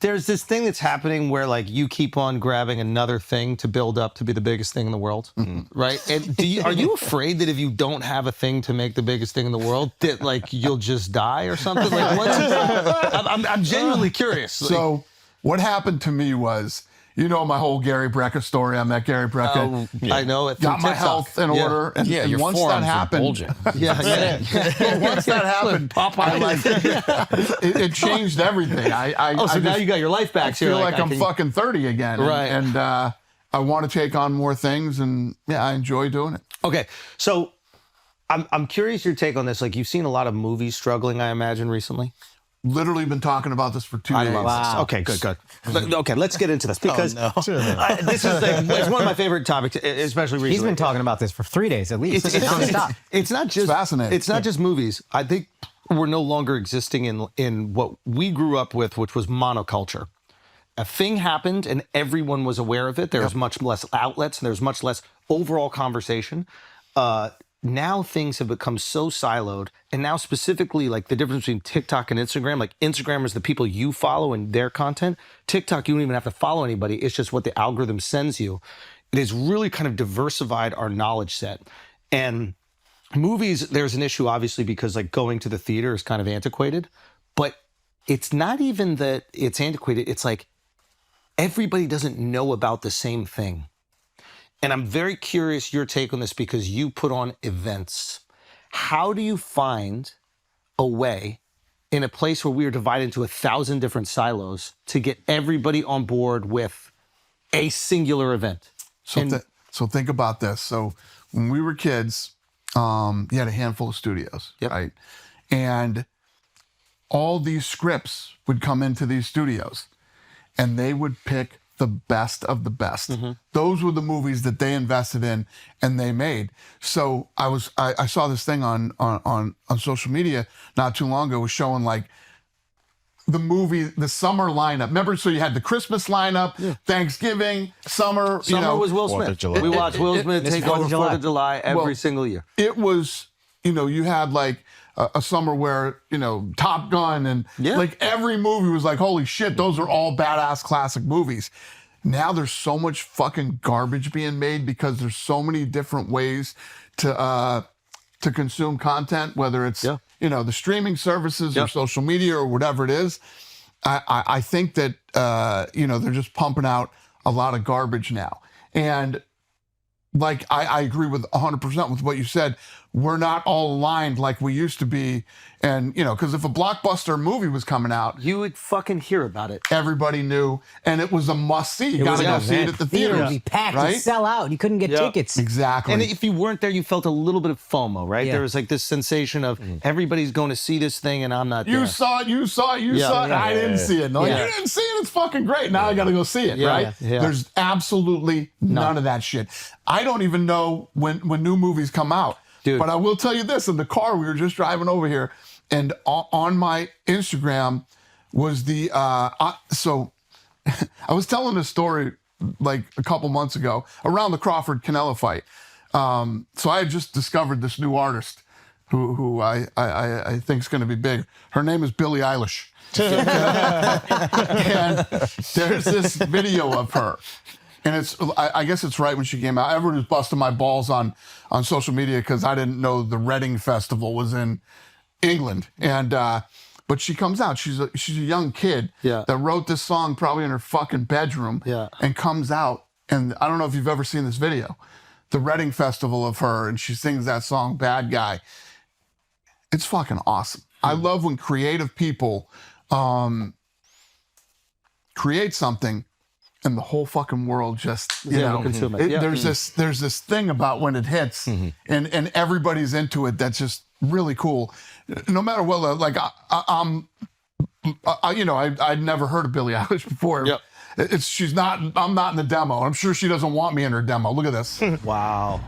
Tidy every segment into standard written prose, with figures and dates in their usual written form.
there's this thing that's happening where like you keep on grabbing another thing to build up to be the biggest thing in the world, right? And are you afraid that if you don't have a thing to make the biggest thing in the world, that like you'll just die or something? Like, I'm genuinely curious. So what happened to me was, you know, my whole Gary Brecka story. I met Gary Brecka. I know it. Got my health in order. And, your once that happened, once that happened, it changed everything. So now you got your life back. I feel like I'm fucking 30 again. Right. And I want to take on more things, and yeah, I enjoy doing it. Okay, so I'm curious your take on this. Like, you've seen a lot of movies struggling, I imagine, recently. Literally been talking about this for 2 days. I love this. Okay, good. Okay, let's get into this because this is it's one of my favorite topics, especially recently. He's been talking about this for 3 days at least. It's not just fascinating. It's not just movies. I think we're no longer existing in what we grew up with, which was monoculture. A thing happened and everyone was aware of it. There was much less outlets and there's much less overall conversation. Now things have become so siloed, and now specifically like the difference between TikTok and Instagram, like Instagram is the people you follow and their content. TikTok, you don't even have to follow anybody. It's just what the algorithm sends you. It has really kind of diversified our knowledge set. And movies, there's an issue obviously because like going to the theater is kind of antiquated, but it's not even that it's antiquated. It's like everybody doesn't know about the same thing. And I'm very curious your take on this because you put on events. How do you find a way in a place where we are divided into 1,000 different silos to get everybody on board with a singular event? So think about this. So when we were kids, you had a handful of studios, right? And all these scripts would come into these studios and they would pick the best of the best. Those were the movies that they invested in and they made. So I saw this thing on social media not too long ago, was showing like the summer lineup. Remember, so you had the Christmas lineup, Thanksgiving, summer. Summer was Will Smith. We watched Will Smith take over 4th of July every single year. It was, you had like a summer where, Top Gun and like every movie was like, holy shit, those are all badass classic movies. Now there's so much fucking garbage being made because there's so many different ways to consume content, whether it's, the streaming services or social media or whatever it is. I think that, they're just pumping out a lot of garbage now. And like, I agree with 100% with what you said. We're not all aligned like we used to be. And, because if a blockbuster movie was coming out, you would fucking hear about it. Everybody knew. And it was a must see. You got to go see it at the theater. It would be packed. Right? It'd sell out. You couldn't get tickets. Exactly. And if you weren't there, you felt a little bit of FOMO, right? There was like this sensation of everybody's going to see this thing and I'm not there. You saw it. I didn't see it. No, you didn't see it. It's fucking great. Now I got to go see it, right? There's absolutely none of that shit. I don't even know when new movies come out. Dude. But I will tell you this, in the car, we were just driving over here, and on my Instagram was the, so I was telling this story like a couple months ago around the Crawford-Canelo fight. So I had just discovered this new artist who I think is going to be big. Her name is Billie Eilish. And there's this video of her. And I guess it's right when she came out. Everyone was busting my balls on social media because I didn't know the Reading Festival was in England. And but she comes out. She's a young kid that wrote this song probably in her fucking bedroom and comes out. And I don't know if you've ever seen this video. The Reading Festival of her, and she sings that song, Bad Guy. It's fucking awesome. I love when creative people create something and the whole fucking world just, consume it. There's this thing about when it hits and everybody's into it. That's just really cool. No matter what, like I'd never heard of Billie Eilish before. Yep. I'm not in the demo. I'm sure she doesn't want me in her demo. Look at this. Wow.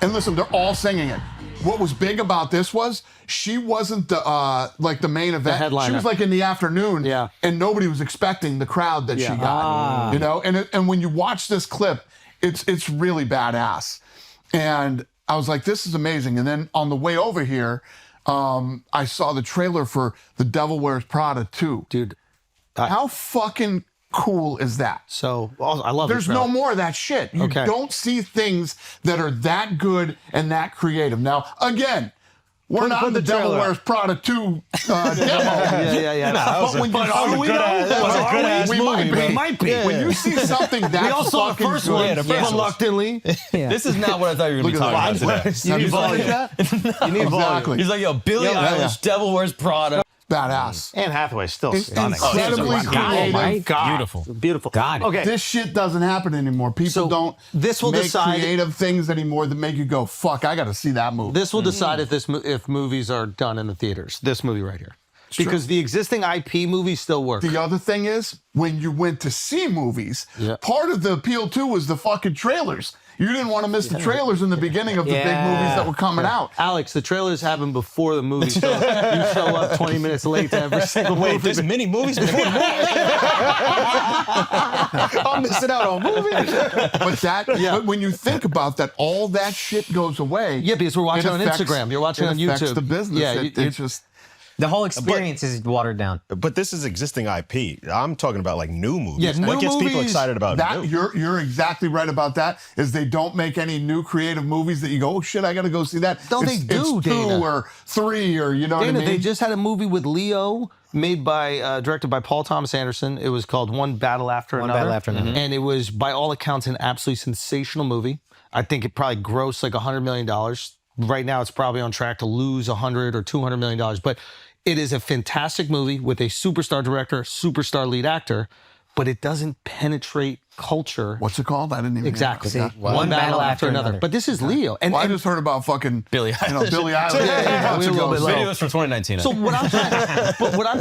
And listen, they're all singing it. What was big about this was she wasn't the main event. The headliner. She was like in the afternoon, and nobody was expecting the crowd that she got. And when you watch this clip, it's really badass. And I was like, this is amazing. And then on the way over here, I saw the trailer for The Devil Wears Prada 2. Dude, How fucking cool is that? So also, I love. There's no more of that shit. You don't see things that are that good and that creative. Now, again, we're not in the Devil Wears Prada 2 demo. Yeah. But when we might be. Yeah. When you see something that's we all saw the first one reluctantly. This is not what I thought you were going to be talking about today. You need volume. You need volume. He's like, yo, Billie Eilish, Devil Wears Prada. Badass. Anne Hathaway's still stunning. Incredibly creative. right? Beautiful. God. Okay. This shit doesn't happen anymore. People don't this will make decide creative things anymore that make you go, fuck, I got to see that movie. This will decide if movies are done in the theaters. This movie right here. Because the existing IP movies still work. The other thing is, when you went to see movies, part of the appeal too was the fucking trailers. You didn't want to miss the trailers in the beginning of the big movies that were coming out. Alex, the trailers happen before the movie, so you show up 20 minutes late to every single movie. Wait, there's many movies before the movie? I'm missing out on movies. But when you think about that, all that shit goes away. Yeah, because we're watching on Instagram. You're watching on YouTube. It affects the business. Yeah, it's just... The whole experience is watered down. But this is existing IP. I'm talking about like new movies. Yeah, what new gets people movies, excited about that? new? You're exactly right about that. Is they don't make any new creative movies that you go, oh shit, I got to go see that. No, they do, it's Dana. 2 or 3 or you know what I mean. They just had a movie with Leo made by directed by Paul Thomas Anderson. It was called One Battle After Another. And it was by all accounts an absolutely sensational movie. I think it probably grossed like $100 million. Right now it's probably on track to lose $100 or $200 million. But it is a fantastic movie with a superstar director, superstar lead actor, but it doesn't penetrate culture. What's it called? I didn't even Exactly. know. One battle after another. But this is Leo. And, I just heard about fucking Billie Eilish. Billie Eilish. months we were a little ago. bit low. Videos from 2019. So what I'm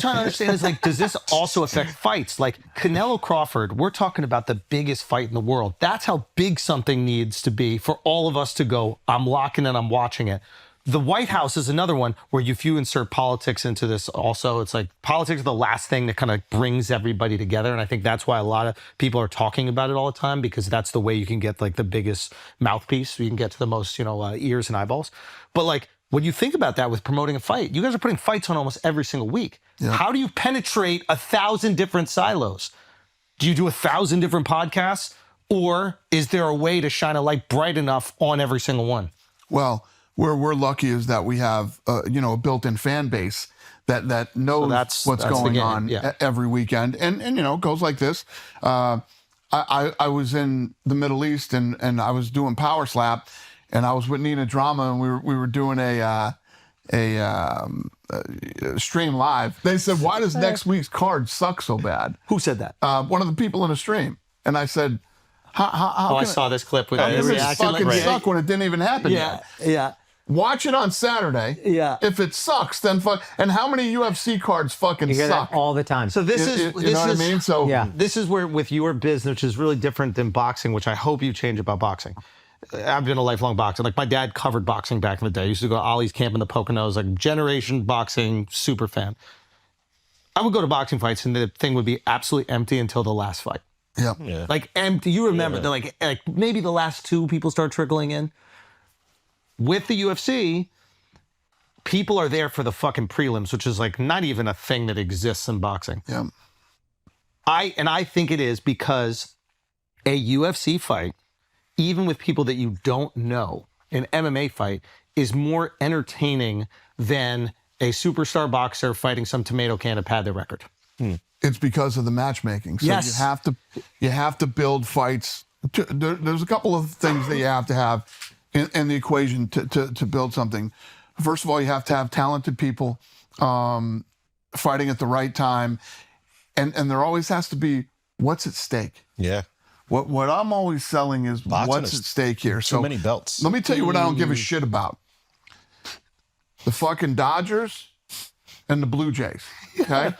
trying to understand is, like, does this also affect fights? Like Canelo Crawford, we're talking about the biggest fight in the world. That's how big something needs to be for all of us to go, I'm locking in, I'm watching it. The White House is another one where if you insert politics into this also, it's like politics is the last thing that kind of brings everybody together. And I think that's why a lot of people are talking about it all the time, because that's the way you can get like the biggest mouthpiece. You can get to the most, ears and eyeballs. But like when you think about that with promoting a fight, you guys are putting fights on almost every single week. Yeah. How do you penetrate 1,000 different silos? Do you do 1,000 different podcasts? Or is there a way to shine a light bright enough on every single one? Well, where we're lucky is that we have, a built-in fan base that knows what's going on every weekend. And it goes like this. I was in the Middle East and I was doing Power Slap, and I was with Nina Drama, and we were doing a stream live. They said, why does next week's card suck so bad? Who said that? One of the people in the stream. And I said, how I saw this clip with how the does it reaction. fucking suck when it didn't even happen yet? Yeah. Watch it on Saturday. Yeah. If it sucks, then fuck. And how many UFC cards fucking You hear suck? that all the time. So this is, you know what I mean? So this is where with your business, which is really different than boxing, which I hope you change about boxing. I've been a lifelong boxer. Like my dad covered boxing back in the day. I used to go to Ollie's camp in the Poconos, like generation boxing super fan. I would go to boxing fights and the thing would be absolutely empty until the last fight. Yeah. Like empty. You remember that like maybe the last 2 people start trickling in. With the UFC, people are there for the fucking prelims, which is like not even a thing that exists in boxing. Yeah. I think it is because a UFC fight, even with people that you don't know, an MMA fight is more entertaining than a superstar boxer fighting some tomato can to pad their record. It's because of the matchmaking. So Yes. you have to build fights. There's a couple of things that you have to have in the equation to build something. First of all, you have to have talented people fighting at the right time. And there always has to be what's at stake. Yeah. What I'm always selling is Boxing what's is at stake here. Too many belts. Let me tell you what I don't give a shit about. The fucking Dodgers and the Blue Jays. Okay?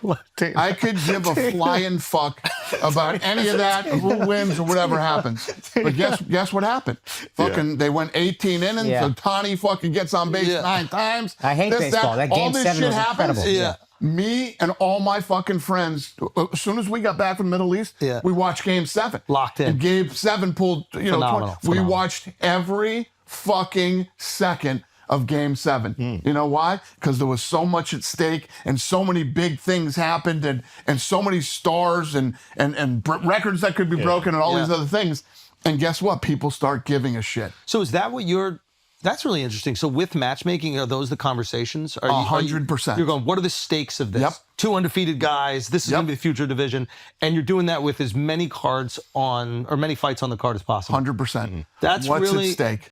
I could give a flying fuck about any of that, who wins or whatever happens. But guess what happened? Fucking they went 18 innings, so Tani fucking gets on base 9 times. I hate baseball. That all game this 7 shit was happens. incredible. Me and all my fucking friends, as soon as we got back from the Middle East, we watched Game 7. Locked in. And Game 7 pulled, Phenomenal. we watched every fucking second of Game 7. You know why? Because there was so much at stake and so many big things happened and so many stars and records that could be broken and all these other things. And guess what? People start giving a shit. So is that what that's really interesting. So with matchmaking, are those the conversations? 100%. You're going, what are the stakes of this? Yep. 2 undefeated guys. This is going to be the future division. And you're doing that with as many cards or many fights on the card as possible. 100%. That's What's really at stake?